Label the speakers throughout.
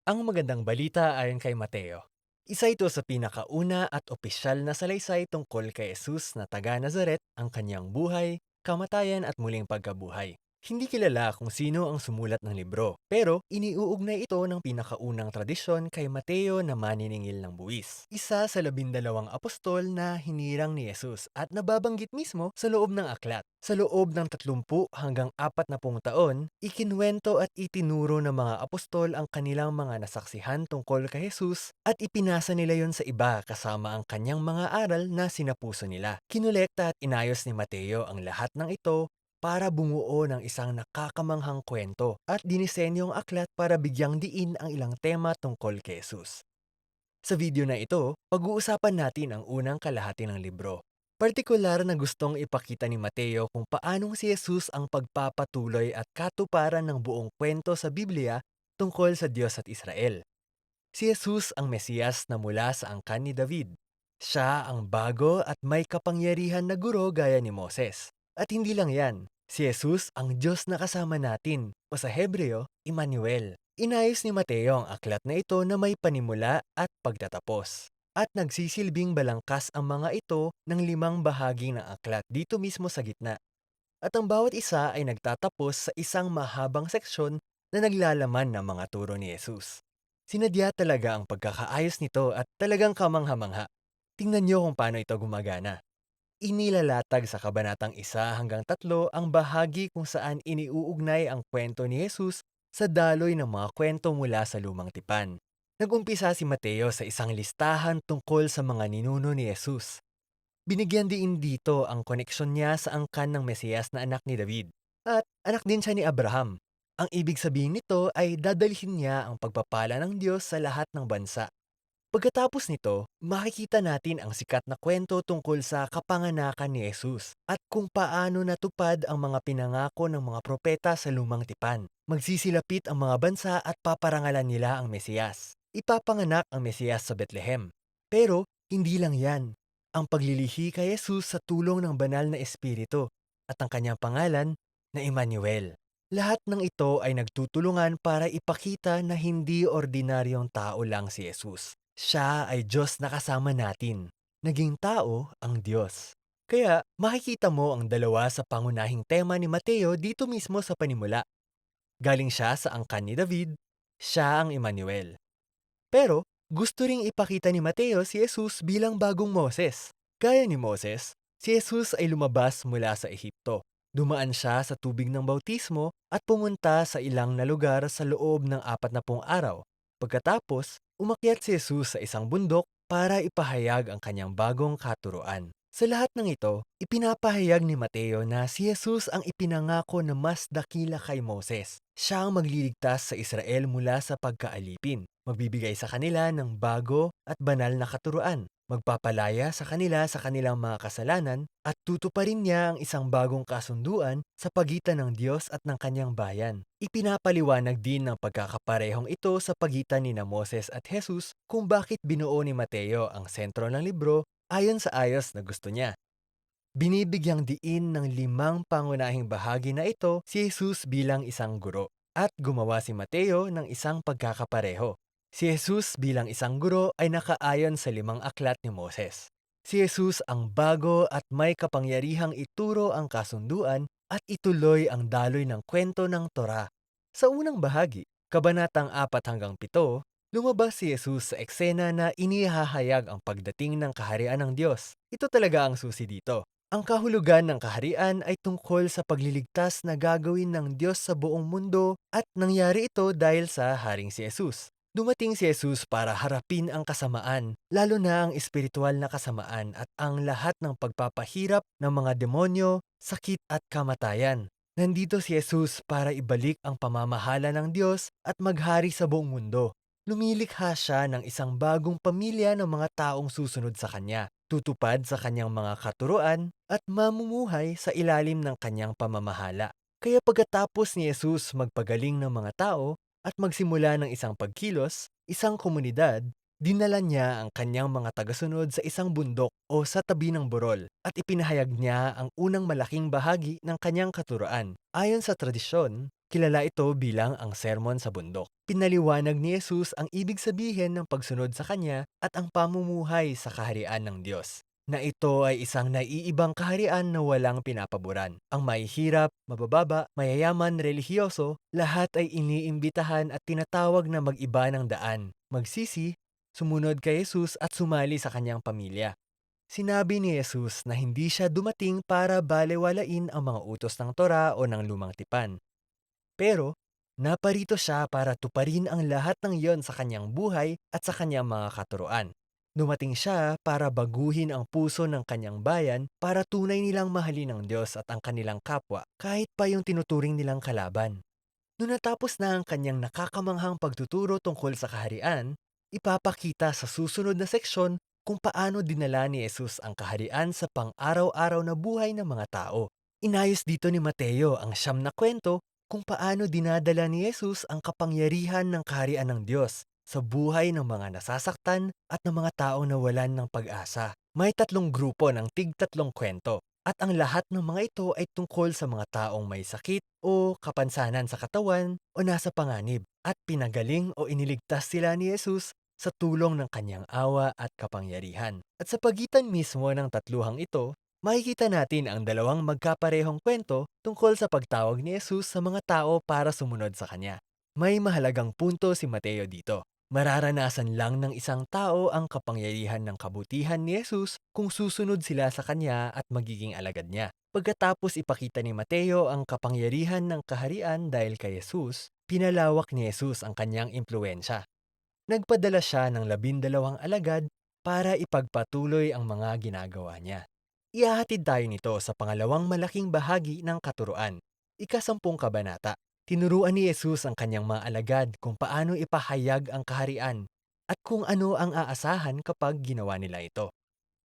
Speaker 1: Ang magandang balita ayon kay Mateo. Isa ito sa pinakauna at opisyal na salaysay tungkol kay Jesus na taga Nazaret, ang kanyang buhay, kamatayan at muling pagkabuhay. Hindi kilala kung sino ang sumulat ng libro, pero iniuugnay ito ng pinakaunang tradisyon kay Mateo na maniningil ng buwis. Isa sa 12 apostol na hinirang ni Jesus at nababanggit mismo sa loob ng aklat. Sa loob ng 30 hanggang 40 taon, ikinuwento at itinuro ng mga apostol ang kanilang mga nasaksihan tungkol kay Jesus at ipinasa nila yon sa iba kasama ang kanyang mga aral na sinapuso nila. Kinolekta at inayos ni Mateo ang lahat ng ito para bumuo ng isang nakakamanghang kwento at dinisenyo ang aklat para bigyang diin ang ilang tema tungkol kay Jesus. Sa video na ito, pag-uusapan natin ang unang kalahati ng libro. Partikular na gustong ipakita ni Mateo kung paanong si Jesus ang pagpapatuloy at katuparan ng buong kwento sa Biblia tungkol sa Diyos at Israel. Si Jesus ang Mesiyas na mula sa angkan ni David. Siya ang bago at may kapangyarihan na guro gaya ni Moses. At hindi lang yan, si Jesus ang Diyos na kasama natin, o sa Hebreo, Emmanuel. Inayos ni Mateo ang aklat na ito na may panimula at pagtatapos. At nagsisilbing balangkas ang mga ito ng 5 bahagi ng aklat dito mismo sa gitna. At ang bawat isa ay nagtatapos sa isang mahabang seksyon na naglalaman ng mga turo ni Jesus. Sinadya talaga ang pagkakaayos nito at talagang kamangha-mangha. Tingnan niyo kung paano ito gumagana. Inilalatag sa kabanatang 1 hanggang 3 ang bahagi kung saan iniuugnay ang kwento ni Jesus sa daloy ng mga kwento mula sa Lumang Tipan. Nagumpisa si Mateo sa isang listahan tungkol sa mga ninuno ni Jesus. Binigyan din dito ang koneksyon niya sa angkan ng Mesiyas na anak ni David. At anak din siya ni Abraham. Ang ibig sabihin nito ay dadalhin niya ang pagpapala ng Diyos sa lahat ng bansa. Pagkatapos nito, makikita natin ang sikat na kwento tungkol sa kapanganakan ni Jesus at kung paano natupad ang mga pinangako ng mga propeta sa Lumang Tipan. Magsisilapit ang mga bansa at paparangalan nila ang Mesiyas. Ipapanganak ang Mesiyas sa Bethlehem. Pero hindi lang yan. Ang paglilihi kay Jesus sa tulong ng banal na espiritu at ang kanyang pangalan na Emmanuel. Lahat ng ito ay nagtutulungan para ipakita na hindi ordinaryong tao lang si Jesus. Siya ay Diyos na kasama natin. Naging tao ang Diyos. Kaya makikita mo ang dalawa sa pangunahing tema ni Mateo dito mismo sa panimula. Galing siya sa angkan ni David, siya ang Emmanuel. Pero gusto ring ipakita ni Mateo si Jesus bilang bagong Moses. Gaya ni Moses, si Jesus ay lumabas mula sa Ehipto. Dumaan siya sa tubig ng bautismo at pumunta sa ilang na lugar sa loob ng 40 araw. Pagkatapos, umakyat si Jesus sa isang bundok para ipahayag ang kanyang bagong katuruan. Sa lahat ng ito, ipinapahayag ni Mateo na si Jesus ang ipinangako na mas dakila kay Moses. Siya ang magliligtas sa Israel mula sa pagkaalipin, magbibigay sa kanila ng bago at banal na katuruan, magpapalaya sa kanila sa kanilang mga kasalanan, at tutuparin niya ang isang bagong kasunduan sa pagitan ng Diyos at ng kanyang bayan. Ipinapaliwanag din ng pagkakaparehong ito sa pagitan ni Moses at Jesus kung bakit binuo ni Mateo ang sentro ng libro ayon sa ayos na gusto niya. Binibigyang diin ng 5 pangunahing bahagi na ito si Jesus bilang isang guro, at gumawa si Mateo ng isang pagkakapareho. Si Jesus bilang isang guro ay nakaayon sa 5 aklat ni Moses. Si Jesus ang bago at may kapangyarihang ituro ang kasunduan at ituloy ang daloy ng kwento ng Torah. Sa unang bahagi, kabanatang 4 hanggang 7, lumabas si Jesus sa eksena na inihahayag ang pagdating ng kaharian ng Diyos. Ito talaga ang susi dito. Ang kahulugan ng kaharian ay tungkol sa pagliligtas na gagawin ng Diyos sa buong mundo, at nangyari ito dahil sa Haring si Jesus. Dumating si Jesus para harapin ang kasamaan, lalo na ang espiritual na kasamaan at ang lahat ng pagpapahirap ng mga demonyo, sakit at kamatayan. Nandito si Jesus para ibalik ang pamamahala ng Diyos at maghari sa buong mundo. Lumilikha siya ng isang bagong pamilya ng mga taong susunod sa kanya, tutupad sa kanyang mga katuruan at mamumuhay sa ilalim ng kanyang pamamahala. Kaya pagkatapos ni Jesus magpagaling ng mga tao at magsimula ng isang pagkilos, isang komunidad, dinala niya ang kanyang mga tagasunod sa isang bundok o sa tabi ng burol at ipinahayag niya ang unang malaking bahagi ng kanyang katuruan. Ayon sa tradisyon, Kilala ito bilang ang Sermon sa Bundok. Pinaliwanag ni Jesus ang ibig sabihin ng pagsunod sa Kanya at ang pamumuhay sa kaharian ng Diyos. Na ito ay isang naiibang kaharian na walang pinapaboran. Ang mahihirap, mabababa, mayayaman, relihiyoso, lahat ay iniimbitahan at tinatawag na mag-iba ng daan, magsisi, sumunod kay Jesus at sumali sa kanyang pamilya. Sinabi ni Jesus na hindi siya dumating para balewalain ang mga utos ng Torah o ng Lumang Tipan. Pero, naparito siya para tuparin ang lahat ng iyon sa kanyang buhay at sa kanyang mga katuruan. Dumating siya para baguhin ang puso ng kanyang bayan para tunay nilang mahalin ang Diyos at ang kanilang kapwa kahit pa yung tinuturing nilang kalaban. Noong natapos na ang kanyang nakakamanghang pagtuturo tungkol sa kaharian, ipapakita sa susunod na seksyon kung paano dinala ni Jesus ang kaharian sa pang-araw-araw na buhay ng mga tao. Inayos dito ni Mateo ang siyam na kwento kung paano dinadala ni Jesus ang kapangyarihan ng kaharian ng Diyos sa buhay ng mga nasasaktan at ng mga taong nawalan ng pag-asa. May tatlong grupo ng tig-tatlong kwento. At ang lahat ng mga ito ay tungkol sa mga taong may sakit o kapansanan sa katawan o nasa panganib at pinagaling o iniligtas sila ni Jesus sa tulong ng kanyang awa at kapangyarihan. At sa pagitan mismo ng tatluhang ito, makikita natin ang dalawang magkaparehong kwento tungkol sa pagtawag ni Jesus sa mga tao para sumunod sa kanya. May mahalagang punto si Mateo dito. Mararanasan lang ng isang tao ang kapangyarihan ng kabutihan ni Jesus kung susunod sila sa kanya at magiging alagad niya. Pagkatapos ipakita ni Mateo ang kapangyarihan ng kaharian dahil kay Jesus, pinalawak ni Jesus ang kanyang impluensya. Nagpadala siya ng 12 alagad para ipagpatuloy ang mga ginagawa niya. Ihahatid tayo nito sa pangalawang malaking bahagi ng katuruan, ika-10 kabanata. Tinuruan ni Jesus ang kanyang mga alagad kung paano ipahayag ang kaharian at kung ano ang aasahan kapag ginawa nila ito.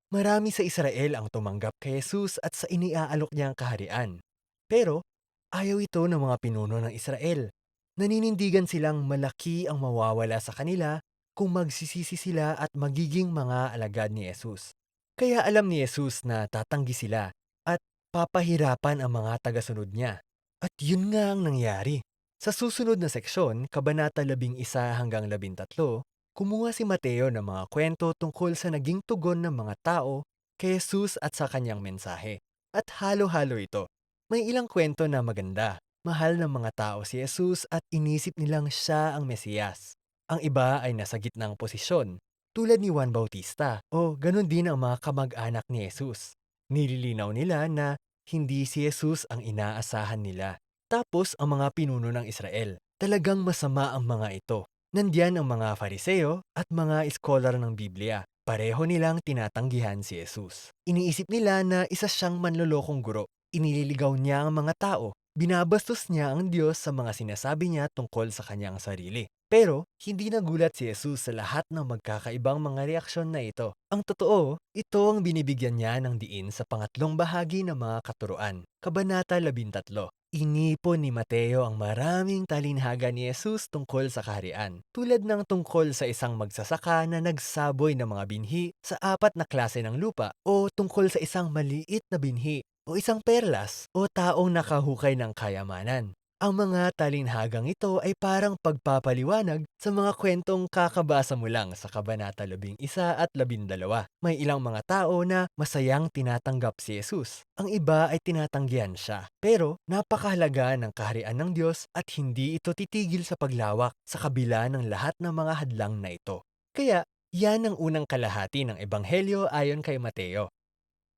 Speaker 1: Marami sa Israel ang tumanggap kay Jesus at sa iniaalok niyang kaharian. Pero ayaw ito ng mga pinuno ng Israel. Naninindigan silang malaki ang mawawala sa kanila kung magsisisi sila at magiging mga alagad ni Jesus. Kaya alam ni Jesus na tatanggi sila at papahirapan ang mga tagasunod niya. At yun nga ang nangyari. Sa susunod na seksyon, Kabanata 11 hanggang 13, kumuha si Mateo ng mga kwento tungkol sa naging tugon ng mga tao kay Jesus at sa kanyang mensahe. At halo-halo ito. May ilang kwento na maganda. Mahal ng mga tao si Jesus at inisip nilang siya ang Mesiyas. Ang iba ay nasa gitnang posisyon, tulad ni Juan Bautista o ganun din ang mga kamag-anak ni Jesus. Nililinaw nila na hindi si Jesus ang inaasahan nila. Tapos ang mga pinuno ng Israel. Talagang masama ang mga ito. Nandiyan ang mga Fariseo at mga iskolar ng Biblia. Pareho nilang tinatanggihan si Jesus. Iniisip nila na isa siyang manlolokong guro. Inililigaw niya ang mga tao. Binabastos niya ang Diyos sa mga sinasabi niya tungkol sa kanyang sarili. Pero, hindi nagulat si Jesus sa lahat ng magkakaibang mga reaksyon na ito. Ang totoo, ito ang binibigyan niya ng diin sa pangatlong bahagi ng mga katuruan, Kabanata 13. Inipon ni Mateo ang maraming talinhaga ni Jesus tungkol sa kaharian, tulad ng tungkol sa isang magsasaka na nagsaboy ng mga binhi sa 4 na klase ng lupa o tungkol sa isang maliit na binhi o isang perlas o taong nakahukay ng kayamanan. Ang mga talinhagang ito ay parang pagpapaliwanag sa mga kwentong kakabasa mo lang sa Kabanata 11 at 12. May ilang mga tao na masayang tinatanggap si Jesus. Ang iba ay tinatanggihan siya. Pero napakahalaga ng kaharian ng Diyos at hindi ito titigil sa paglawak sa kabila ng lahat ng mga hadlang na ito. Kaya, yan ang unang kalahati ng Ebanghelyo ayon kay Mateo.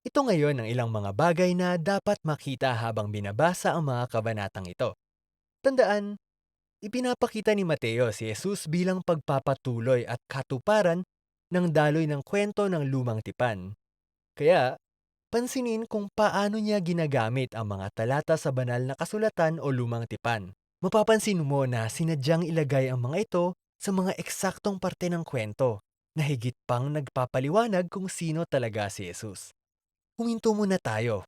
Speaker 1: Ito ngayon ang ilang mga bagay na dapat makita habang binabasa ang mga kabanatang ito. Tandaan, ipinapakita ni Mateo si Jesus bilang pagpapatuloy at katuparan ng daloy ng kwento ng lumang tipan. Kaya, pansinin kung paano niya ginagamit ang mga talata sa banal na kasulatan o lumang tipan. Mapapansin mo na sinadyang ilagay ang mga ito sa mga eksaktong parte ng kwento na higit pang nagpapaliwanag kung sino talaga si Jesus. Huminto muna tayo.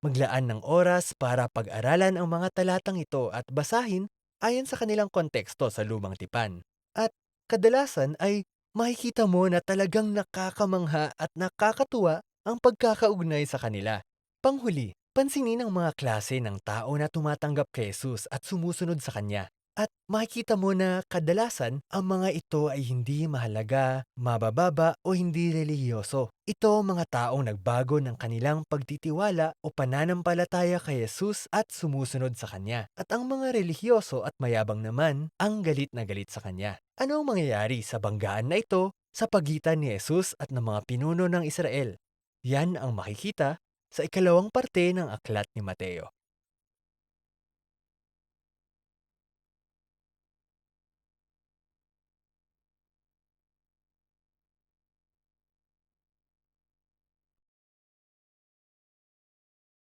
Speaker 1: Maglaan ng oras para pag-aralan ang mga talatang ito at basahin ayon sa kanilang konteksto sa lumang tipan. At kadalasan ay makikita mo na talagang nakakamangha at nakakatuwa ang pagkakaugnay sa kanila. Panghuli, Pansinin ang mga klase ng tao na tumatanggap kay Jesus at sumusunod sa kanya. At makikita mo na kadalasan ang mga ito ay hindi mahalaga, mabababa o hindi relihiyoso. Ito ang mga taong nagbago ng kanilang pagtitiwala o pananampalataya kay Jesus at sumusunod sa kanya. At ang mga relihiyoso at mayabang naman ang galit na galit sa kanya. Ano ang mangyayari sa banggaan na ito sa pagitan ni Jesus at ng mga pinuno ng Israel? Yan ang makikita sa ikalawang parte ng aklat ni Mateo.